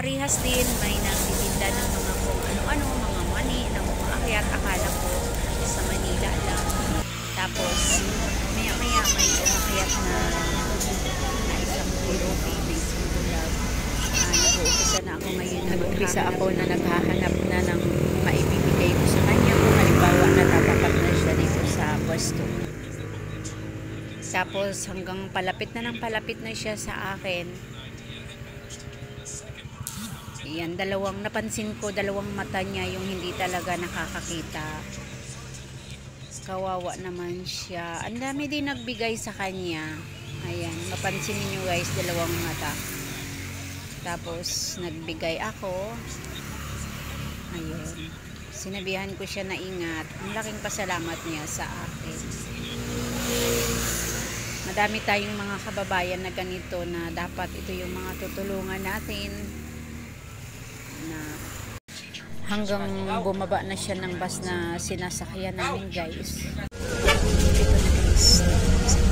parihas din, may nagtitinda ng mga kung ano-ano, mga mani na umaakyat. Akala ko sa Manila lang. Tapos, maya-maya may umakyat na isang puro babies bulag. Nag-uumpisa na ako ngayon. Nag-uumpisa ako na naghahanap na ng maibibigay ko sa kanya. Kung halimbawa natapakat na siya dito sa pwesto. Tapos hanggang palapit na siya sa akin. Yan, napansin ko, dalawang mata niya yung hindi talaga nakakakita. Kawawa naman siya. Ang dami din nagbigay sa kanya. Ayan, mapansin niyo guys, dalawang mata. Tapos nagbigay ako. Ayun. Sinabihan ko siya na ingat. Ang laking pasalamat niya sa akin. Madami tayong mga kababayan na ganito na dapat ito yung mga tutulungan natin. Na hanggang bumaba na siya ng bus na sinasakyan namin guys. Ito na guys.